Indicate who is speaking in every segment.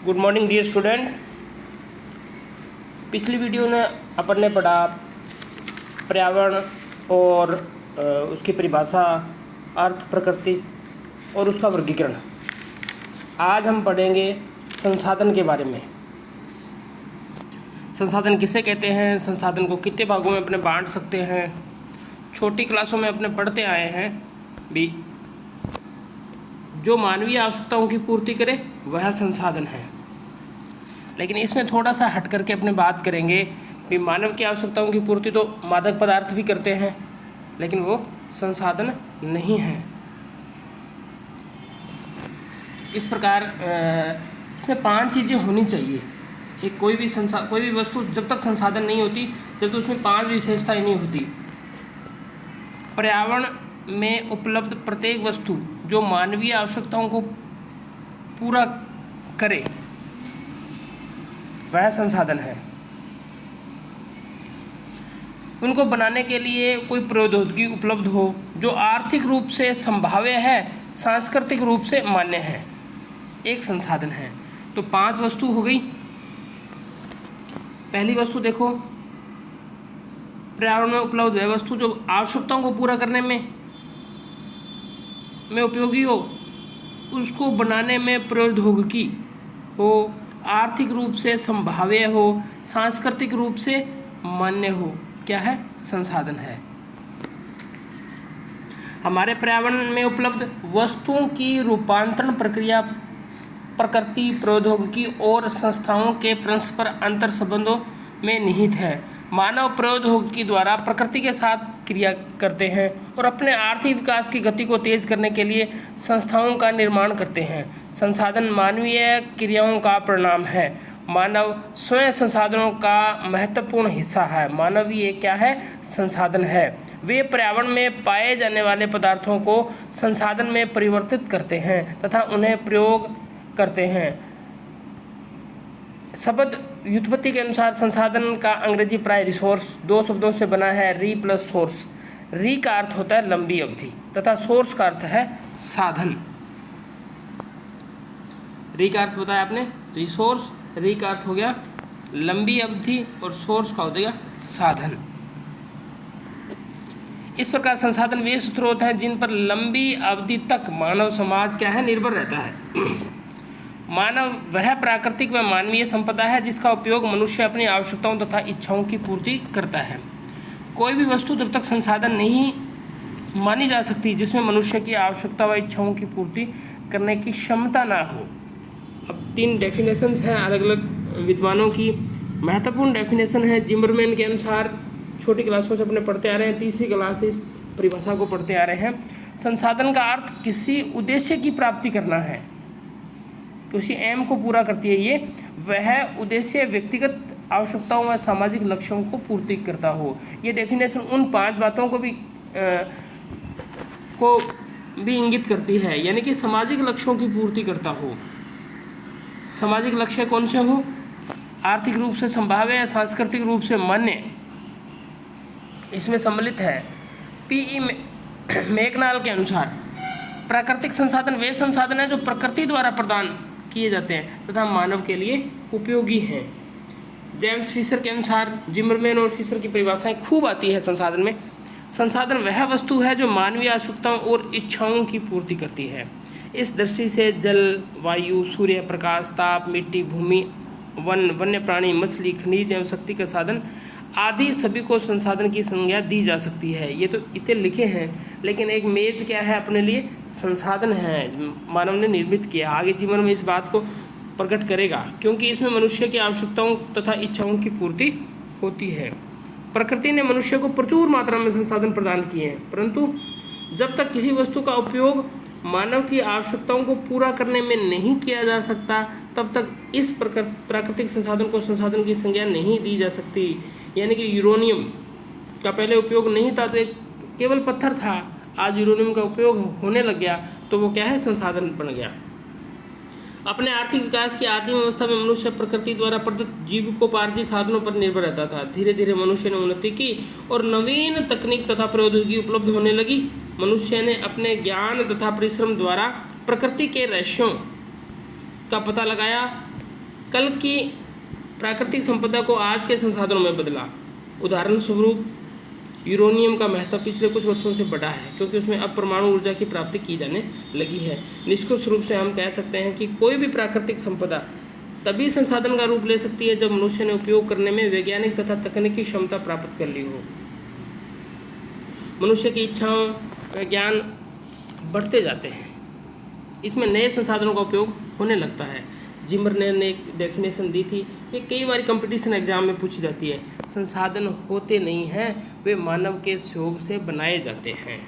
Speaker 1: Good morning dear student. पिछली video में अपन ने पढ़ा पर्यावरण और उसकी परिभाषा, अर्थ, प्रकृति और उसका वर्गीकरण। आज हम पढ़ेंगे संसाधन के बारे में। संसाधन किसे कहते हैं, संसाधन को कितने भागों में अपने बांट सकते हैं। छोटी क्लासों में अपने पढ़ते आए हैं भी, जो मानवीय आवश्यकताओं की पूर्ति करे वह संसाधन है। लेकिन इसमें थोड़ा सा हट करके अपने बात करेंगे कि मानव की आवश्यकताओं की पूर्ति तो मादक पदार्थ भी करते हैं, लेकिन वो संसाधन नहीं है। इस प्रकार इसमें 5 चीज़ें होनी चाहिए। एक कोई भी वस्तु जब तक संसाधन नहीं होती, जब तक उसमें 5 विशेषताएं नहीं होती। पर्यावरण में उपलब्ध प्रत्येक वस्तु जो मानवीय आवश्यकताओं को पूरा करे वह संसाधन है। उनको बनाने के लिए कोई प्रौद्योगिकी उपलब्ध हो जो आर्थिक रूप से संभाव्य है, सांस्कृतिक रूप से मान्य है, एक संसाधन है। तो 5 वस्तु हो गई। पहली वस्तु देखो, पर्यावरण में उपलब्ध वह वस्तु जो आवश्यकताओं को पूरा करने में उपयोगी हो, उसको बनाने में प्रौद्योगिकी हो, आर्थिक रूप से संभाव्य हो, सांस्कृतिक रूप से मान्य हो, क्या है? संसाधन है। हमारे पर्यावरण में उपलब्ध वस्तुओं की रूपांतरण प्रक्रिया प्रकृति, प्रौद्योगिकी और संस्थाओं के परस्पर अंतर संबंधों में निहित है। मानव प्रौद्योगिकी द्वारा प्रकृति के साथ क्रिया करते हैं और अपने आर्थिक विकास की गति को तेज करने के लिए संस्थाओं का निर्माण करते हैं। संसाधन मानवीय क्रियाओं का परिणाम है। मानव स्वयं संसाधनों का महत्वपूर्ण हिस्सा है। मानवीय क्या है? संसाधन है। वे पर्यावरण में पाए जाने वाले पदार्थों को संसाधन में परिवर्तित करते हैं तथा उन्हें प्रयोग करते हैं। शब्द व्युत्पत्ति के अनुसार संसाधन का अंग्रेजी प्राय रिसोर्स 2 शब्दों से बना है, री प्लस सोर्स। री का अर्थ होता है लंबी अवधि तथा सोर्स का अर्थ है साधन। री का अर्थ बताया आपने रिसोर्स, री का अर्थ हो गया लंबी अवधि और सोर्स का हो गया साधन। इस प्रकार संसाधन वे स्रोत हैं जिन पर लंबी अवधि तक मानव समाज क्या है? निर्भर रहता है। मानव वह प्राकृतिक व मानवीय संपदा है जिसका उपयोग मनुष्य अपनी आवश्यकताओं तथा इच्छाओं की पूर्ति करता है। कोई भी वस्तु तब तक संसाधन नहीं मानी जा सकती जिसमें मनुष्य की आवश्यकता व इच्छाओं की पूर्ति करने की क्षमता ना हो। अब 3 डेफिनेशंस हैं अलग अलग विद्वानों की। महत्वपूर्ण डेफिनेशन है जिमरमैन के अनुसार, छोटी क्लासों से अपने पढ़ते आ रहे हैं, तीसरी क्लास इस परिभाषा को पढ़ते आ रहे हैं। संसाधन का अर्थ किसी उद्देश्य की प्राप्ति करना है, किसी एम को पूरा करती है ये। वह उद्देश्य व्यक्तिगत आवश्यकताओं व सामाजिक लक्ष्यों को पूर्ति करता हो। ये डेफिनेशन उन 5 बातों को भी इंगित करती है, यानी कि सामाजिक लक्ष्यों की पूर्ति करता हो। सामाजिक लक्ष्य कौन से हो? आर्थिक रूप से संभाव्य या सांस्कृतिक रूप से मान्य, इसमें सम्मिलित है। पी.ई. मैकनाल के अनुसार प्राकृतिक संसाधन वे संसाधन हैं जो प्रकृति द्वारा प्रदान किए जाते हैं तथा मानव के लिए उपयोगी हैं। जेम्स फिशर के अनुसार, जिमरमैन और फिशर की परिभाषाएं खूब आती है संसाधन में। संसाधन वह वस्तु है जो मानवीय आवश्यकताओं और इच्छाओं की पूर्ति करती है। इस दृष्टि से जल, वायु, सूर्य प्रकाश, ताप, मिट्टी, भूमि, वन, वन्य प्राणी, मछली, खनिज एवं शक्ति का साधन आदि सभी को संसाधन की संज्ञा दी जा सकती है। ये तो इतने लिखे हैं, लेकिन एक मेज क्या है अपने लिए? संसाधन है, मानव ने निर्मित किया। आगे जीवन में इस बात को प्रकट करेगा, क्योंकि इसमें मनुष्य की आवश्यकताओं तथा इच्छाओं की पूर्ति होती है। प्रकृति ने मनुष्य को प्रचुर मात्रा में संसाधन प्रदान किए हैं, परंतु जब तक किसी वस्तु का उपयोग मानव की आवश्यकताओं को पूरा करने में नहीं किया जा सकता, तब तक इस प्राकृतिक संसाधन को संसाधन की संज्ञा नहीं दी जा सकती। यानी कि यूरेनियम का पहले उपयोग नहीं था तो एक केवल पत्थर था, आज यूरेनियम का उपयोग होने लग गया तो वो क्या है? संसाधन बन गया। अपने आर्थिक विकास की आदिम अवस्था में मनुष्य प्रकृति द्वारा प्रदत्त जीविकोपार्जित साधनों पर निर्भर रहता था। धीरे धीरे मनुष्य ने उन्नति की और नवीन तकनीक तथा प्रौद्योगिकी उपलब्ध होने लगी। मनुष्य ने अपने ज्ञान तथा परिश्रम द्वारा प्रकृति के रहस्यों का पता लगाया कल की प्राकृतिक संपदा को आज के संसाधनों में बदला। उदाहरण स्वरूप यूरेनियम का महत्व पिछले कुछ वर्षों से बढ़ा है क्योंकि उसमें अब परमाणु ऊर्जा की प्राप्ति की जाने लगी है। निष्कर्ष रूप से हम कह सकते हैं कि कोई भी प्राकृतिक संपदा तभी संसाधन का रूप ले सकती है जब मनुष्य ने उपयोग करने में वैज्ञानिक तथा तकनीकी क्षमता प्राप्त कर ली हो। मनुष्य की इच्छाओं व ज्ञान बढ़ते जाते हैं, इसमें नए संसाधनों का उपयोग होने लगता है। जिमर्नर ने एक डेफिनेशन दी थी, ये कई बार कंपटीशन एग्जाम में पूछी जाती है। संसाधन होते नहीं हैं, वे मानव के सहयोग से बनाए जाते हैं।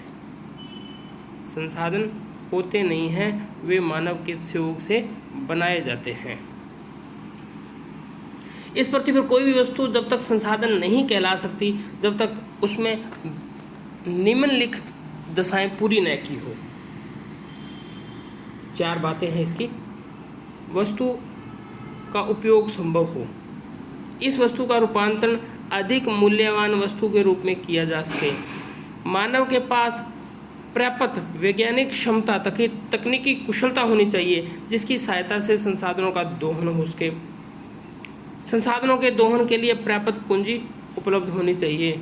Speaker 1: संसाधन होते नहीं हैं, वे मानव के सहयोग से बनाए जाते हैं। इस पृथ्वी पर कोई भी वस्तु जब तक संसाधन नहीं कहला सकती, जब तक उसमें निम्नलिखित दशाएं पूरी न की हो। 4 बातें हैं इसकी। वस्तु का उपयोग संभव हो, इस वस्तु का रूपांतरण अधिक मूल्यवान वस्तु के रूप में किया जा सके, मानव के पास पर्याप्त वैज्ञानिक क्षमता तकनीकी कुशलता होनी चाहिए जिसकी सहायता से संसाधनों का दोहन हो सके। संसाधनों के दोहन के लिए पर्याप्त पूंजी उपलब्ध होनी चाहिए।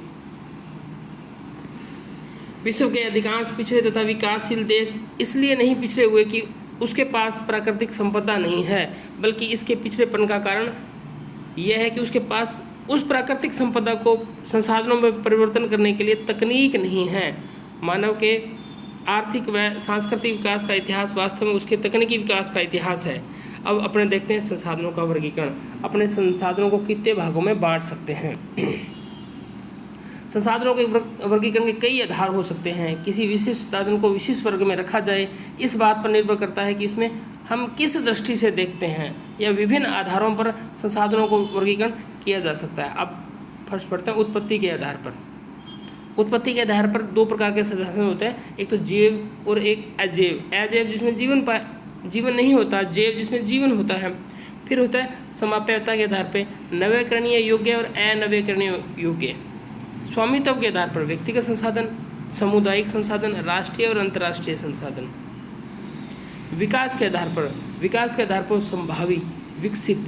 Speaker 1: विश्व के अधिकांश पिछड़े तथा विकासशील देश इसलिए नहीं पिछड़े हुए कि उसके पास प्राकृतिक संपदा नहीं है, बल्कि इसके पिछड़ेपन का कारण यह है कि उसके पास उस प्राकृतिक संपदा को संसाधनों में परिवर्तन करने के लिए तकनीक नहीं है। मानव के आर्थिक व सांस्कृतिक विकास का इतिहास वास्तव में उसके तकनीकी विकास का इतिहास है। अब अपने देखते हैं संसाधनों का वर्गीकरण। अपने संसाधनों को कितने भागों में बांट सकते हैं। संसाधनों के वर्गीकरण के कई आधार हो सकते हैं। किसी विशिष्ट साधन को विशिष्ट वर्ग में रखा जाए, इस बात पर निर्भर करता है कि इसमें हम किस दृष्टि से देखते हैं, या विभिन्न आधारों पर संसाधनों को वर्गीकरण किया जा सकता है। अब फर्स्ट पढ़ते हैं उत्पत्ति के आधार पर। उत्पत्ति के आधार पर 2 प्रकार के संसाधन होते हैं, एक तो जैव और एक अजैव। अजैव जिसमें जीवन नहीं होता, जैव जिसमें जीवन होता है। फिर होता है समाप्यता के आधार पर नवीकरणीय योग्य और अनवीकरणीय योग्य। स्वामित्व के आधार पर व्यक्तिगत संसाधन, सामुदायिक संसाधन, राष्ट्रीय और अंतर्राष्ट्रीय संसाधन। विकास के आधार पर संभावी, विकसित,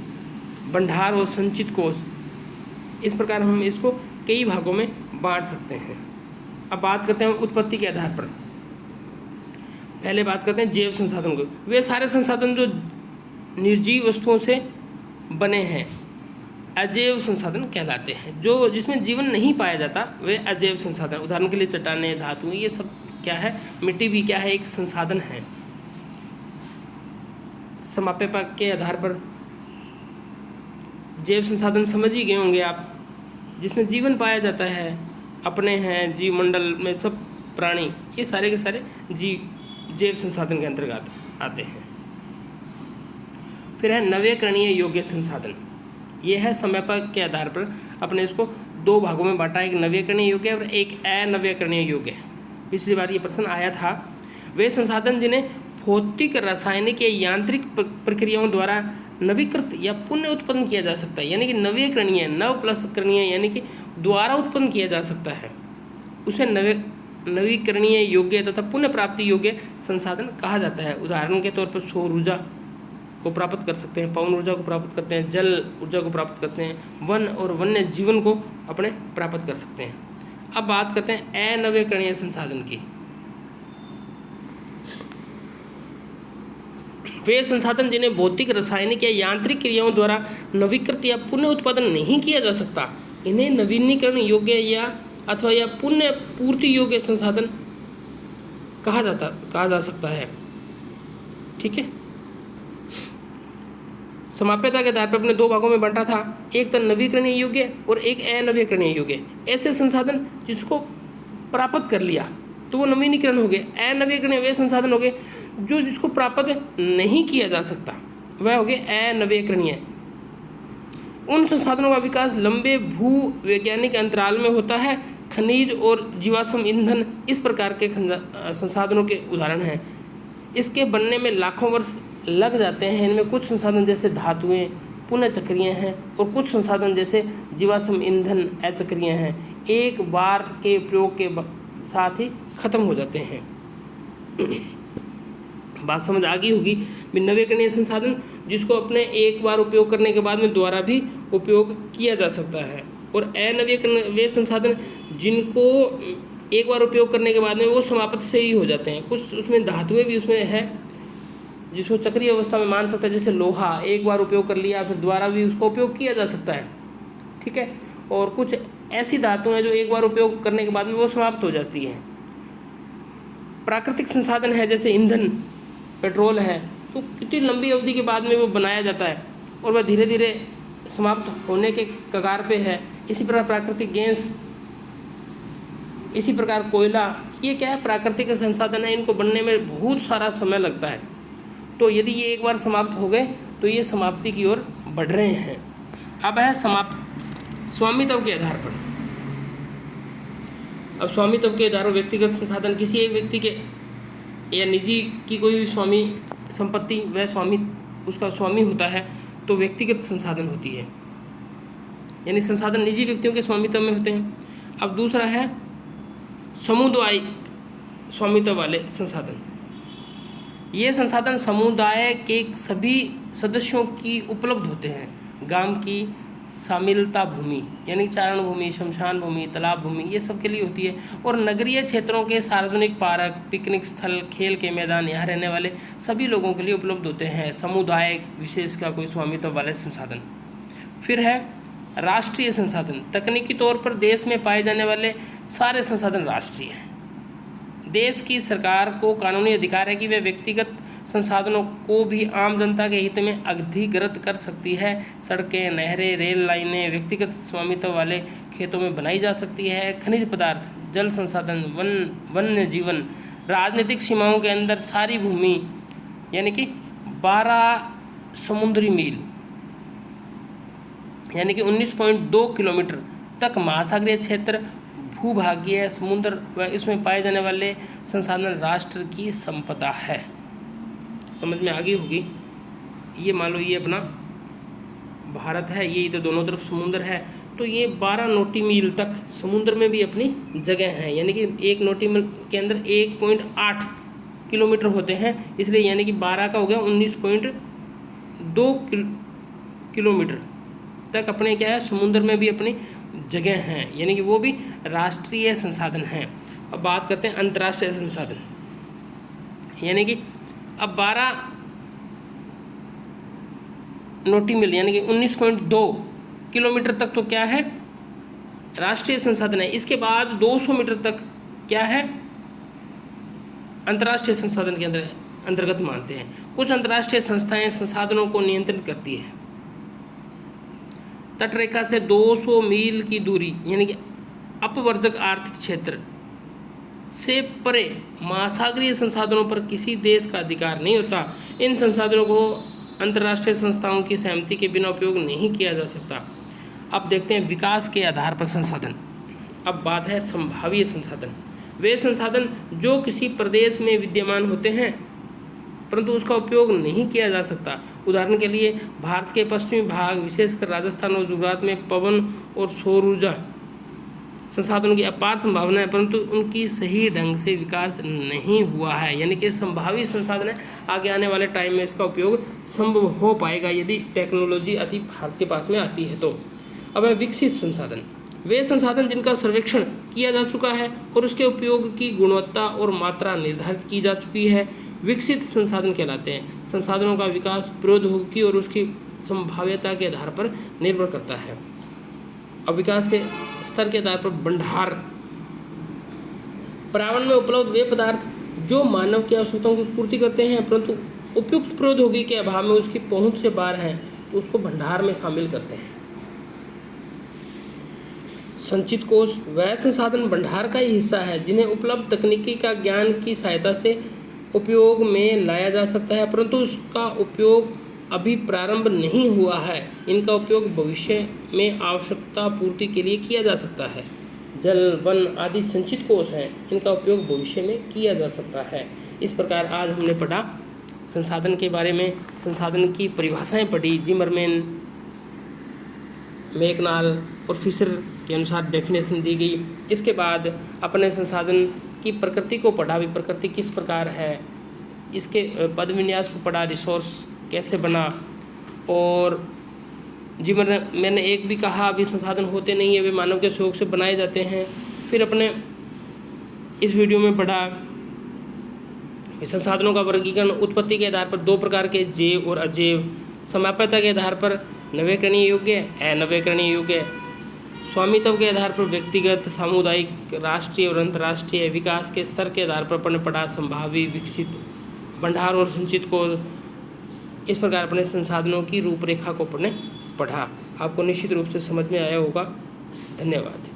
Speaker 1: भंडार और संचित कोष। इस प्रकार हम इसको कई भागों में बांट सकते हैं। अब बात करते हैं उत्पत्ति के आधार पर। पहले बात करते हैं जैव संसाधन को। वे सारे संसाधन जो निर्जीव वस्तुओं से बने हैं अजैव संसाधन कहलाते हैं। जो जिसमें जीवन नहीं पाया जाता वे अजैव संसाधन। उदाहरण के लिए चट्टानें, धातु, ये सब क्या है, मिट्टी भी क्या है, एक संसाधन है। समाप्यता के आधार पर जैव संसाधन समझ ही गए होंगे आप, जिसमें जीवन पाया जाता है, अपने हैं, जीव मंडल में सब प्राणी, ये सारे के सारे जैव संसाधन के अंतर्गत आते हैं। फिर है नवीकरणीय योग्य संसाधन। ये है समयपात के आधार पर अपने इसको 2 भागों में बांटा, एक नवीकरणीय योग्य और एक अनवीकरणीय योग्य। पिछली बार ये प्रश्न आया था। वे संसाधन जिन्हें भौतिक, रासायनिक या यांत्रिक प्रक्रियाओं द्वारा नवीकृत या पुनः उत्पन्न किया जा सकता है, यानी कि नवीकरणीय, नव प्लस करणीय, यानी कि द्वारा उत्पन्न किया जा सकता है, उसे नवीकरणीय योग्य तथा पुनः प्राप्ति योग्य संसाधन कहा जाता है। उदाहरण के तौर पर सौर ऊर्जा को प्राप्त कर सकते हैं, पवन ऊर्जा को प्राप्त करते हैं, जल ऊर्जा को प्राप्त करते हैं, वन और वन्य जीवन को अपने प्राप्त कर सकते हैं। अब बात करते हैं अनवीकरणीय संसाधन की। वे संसाधन जिन्हें भौतिक, रासायनिक या यांत्रिक क्रियाओं द्वारा नवीकृत या पुनः उत्पादन नहीं किया जा सकता, इन्हें नवीनीकरण योग्य या पुनः पूर्ति योग्य संसाधन कहा जा सकता है। ठीक है। समाप्यता के आधार पर अपने 2 भागों में बांटा था, एक तो नवीकरणीय योग्य और एक अनवीकरणीय योग्य। ऐसे संसाधन जिसको प्राप्त कर लिया तो वो नवीनीकरण हो गए। अनवीकरणीय वे संसाधन हो गए जो जिसको प्राप्त नहीं किया जा सकता, वह हो गए अनवीकरणीय। उन संसाधनों का विकास लंबे भू वैज्ञानिक अंतराल में होता है। खनिज और जीवाश्म ईंधन इस प्रकार के संसाधनों के उदाहरण हैं। इसके बनने में लाखों वर्ष लग जाते हैं। इनमें कुछ संसाधन जैसे धातुएं पुनः चक्रीय हैं और कुछ संसाधन जैसे जीवाश्म ईंधन अचक्रीय हैं, एक बार के प्रयोग के साथ ही खत्म हो जाते हैं। बात समझ आ गई होगी। नवीकरणीय संसाधन जिसको अपने एक बार उपयोग करने के बाद में दोबारा भी उपयोग किया जा सकता है। और अनवीकरणीय वे संसाधन जिनको एक बार उपयोग करने के बाद में वो समाप्त से ही हो जाते हैं। कुछ उसमें धातुएं भी उसमें है जिसको चक्रीय अवस्था में मान सकते हैं, जैसे लोहा एक बार उपयोग कर लिया फिर दोबारा भी उसका उपयोग किया जा सकता है, ठीक है। और कुछ ऐसी धातुएं जो एक बार उपयोग करने के बाद में वो समाप्त हो जाती हैं। प्राकृतिक संसाधन है जैसे ईंधन, पेट्रोल है, तो कितनी लंबी अवधि के बाद में वो बनाया जाता है और वह धीरे धीरे समाप्त होने के कगार पे है। इसी प्रकार प्राकृतिक गैस, इसी प्रकार कोयला, ये क्या है, प्राकृतिक संसाधन है, इनको बनने में बहुत सारा समय लगता है। तो यदि ये एक बार समाप्त हो गए तो ये समाप्ति की ओर बढ़ रहे हैं। अब है स्वामित्व के आधार पर। अब स्वामित्व के आधार पर व्यक्तिगत संसाधन, किसी एक व्यक्ति के या निजी की कोई भी स्वामी संपत्ति, वह स्वामी उसका स्वामी होता है तो व्यक्तिगत संसाधन होती है, यानी संसाधन निजी व्यक्तियों के स्वामित्व में होते हैं। अब दूसरा है सामुदायिक स्वामित्व वाले संसाधन। ये संसाधन समुदाय के सभी सदस्यों की उपलब्ध होते हैं। गांव की शामिलता भूमि यानी चारण भूमि, शमशान भूमि, तालाब भूमि, ये सब के लिए होती है। और नगरीय क्षेत्रों के सार्वजनिक पार्क, पिकनिक स्थल, खेल के मैदान, यहाँ रहने वाले सभी लोगों के लिए उपलब्ध होते हैं समुदाय विशेष का कोई स्वामित्व वाले संसाधन। फिर है राष्ट्रीय संसाधन। तकनीकी तौर पर देश में पाए जाने वाले सारे संसाधन राष्ट्रीय हैं। देश की सरकार को कानूनी अधिकार है कि वे व्यक्तिगत संसाधनों को भी आम जनता के हित में अधिग्रहित कर सकती है। सड़कें, नहरें, रेल लाइनें व्यक्तिगत स्वामित्व वाले खेतों में बनाई जा सकती है। खनिज पदार्थ, जल संसाधन, वन्य जीवन, राजनीतिक सीमाओं के अंदर सारी भूमि यानी कि 12 समुद्री मील यानी कि 19.2 किलोमीटर तक महासागरीय क्षेत्र, भूभागीय समुद्र व इसमें पाए जाने वाले संसाधन राष्ट्र की संपदा है। समझ में आ गई होगी। ये मान लो ये अपना भारत है, ये इधर दोनों तरफ समुद्र है, तो ये 12 नौटी मील तक समुद्र में भी अपनी जगह है, यानी कि एक नौटी मील के अंदर 1.8 किलोमीटर होते हैं, इसलिए यानी कि 12 का हो गया 19.2 किलोमीटर तक अपने क्या है, समुद्र में भी अपनी जगह हैं, यानी कि वो भी राष्ट्रीय संसाधन हैं। अब बात करते हैं अंतर्राष्ट्रीय संसाधन, यानी कि अब 12 नौटी मील यानी कि 19.2 किलोमीटर तक तो क्या है, राष्ट्रीय संसाधन है। इसके बाद 200 मीटर तक क्या है, अंतर्राष्ट्रीय संसाधन के अंतर्गत मानते हैं। कुछ अंतर्राष्ट्रीय संस्थाएं संसाधनों को नियंत्रित करती है। तटरेखा से 200 मील की दूरी यानी कि अपवर्जक आर्थिक क्षेत्र से परे महासागरीय संसाधनों पर किसी देश का अधिकार नहीं होता। इन संसाधनों को अंतर्राष्ट्रीय संस्थाओं की सहमति के बिना उपयोग नहीं किया जा सकता। अब देखते हैं विकास के आधार पर संसाधन। अब बात है संभाव्य संसाधन। वे संसाधन जो किसी प्रदेश में विद्यमान होते हैं परंतु उसका उपयोग नहीं किया जा सकता। उदाहरण के लिए भारत के पश्चिमी भाग विशेषकर राजस्थान और गुजरात में पवन और सौर ऊर्जा संसाधनों की अपार संभावना है, परंतु उनकी सही ढंग से विकास नहीं हुआ है। यानी कि संभावित संसाधन है, आगे आने वाले टाइम में इसका उपयोग संभव हो पाएगा यदि टेक्नोलॉजी अति भारत के पास में आती है तो। अब है विकसित संसाधन। वे संसाधन जिनका सर्वेक्षण किया जा चुका है और उसके उपयोग की गुणवत्ता और मात्रा निर्धारित की जा चुकी है, विकसित संसाधन कहलाते हैं। संसाधनों का विकास प्रौद्योगिकी और उसकी संभाव्यता के आधार पर निर्भर करता है। अब विकास के स्तर के आधार पर भंडार, पर्यावरण में उपलब्ध वे पदार्थ जो मानव की आवश्यकताओं की पूर्ति करते हैं परंतु उपयुक्त प्रौद्योगिकी के अभाव में उसकी पहुंच से बाहर हैं तो उसको भंडार में शामिल करते हैं। संचित कोष वह संसाधन भंडार का ही हिस्सा है जिन्हें उपलब्ध तकनीकी का ज्ञान की सहायता से उपयोग में लाया जा सकता है परंतु उसका उपयोग अभी प्रारंभ नहीं हुआ है। इनका उपयोग भविष्य में आवश्यकता पूर्ति के लिए किया जा सकता है। जल, वन आदि संचित कोष हैं, इनका उपयोग भविष्य में किया जा सकता है। इस प्रकार आज हमने पढ़ा संसाधन के बारे में, संसाधन की परिभाषाएं पढ़ी, जिमरमैन, मैकनाल और फिशर के अनुसार डेफिनेशन दी गई। इसके बाद अपने संसाधन की प्रकृति को पढ़ा, भी प्रकृति किस प्रकार है, इसके पद विन्यास को पढ़ा, रिसोर्स कैसे बना, और जीवन मैंने एक भी कहा अभी संसाधन होते नहीं है, वे मानव के शौक से बनाए जाते हैं। फिर अपने इस वीडियो में पढ़ा संसाधनों का वर्गीकरण उत्पत्ति के आधार पर दो प्रकार के जैव और अजैव, समाप्यता के आधार पर नवीकरणीय योग्य, अनवीकरणीय योग्य, स्वामित्व के आधार पर व्यक्तिगत, सामुदायिक, राष्ट्रीय और अंतर्राष्ट्रीय, विकास के स्तर के आधार पर अपने पढ़ा संभावी, विकसित, भंडार और संचित को। इस प्रकार अपने संसाधनों की रूपरेखा को अपने पढ़ा। आपको निश्चित रूप से समझ में आया होगा। धन्यवाद।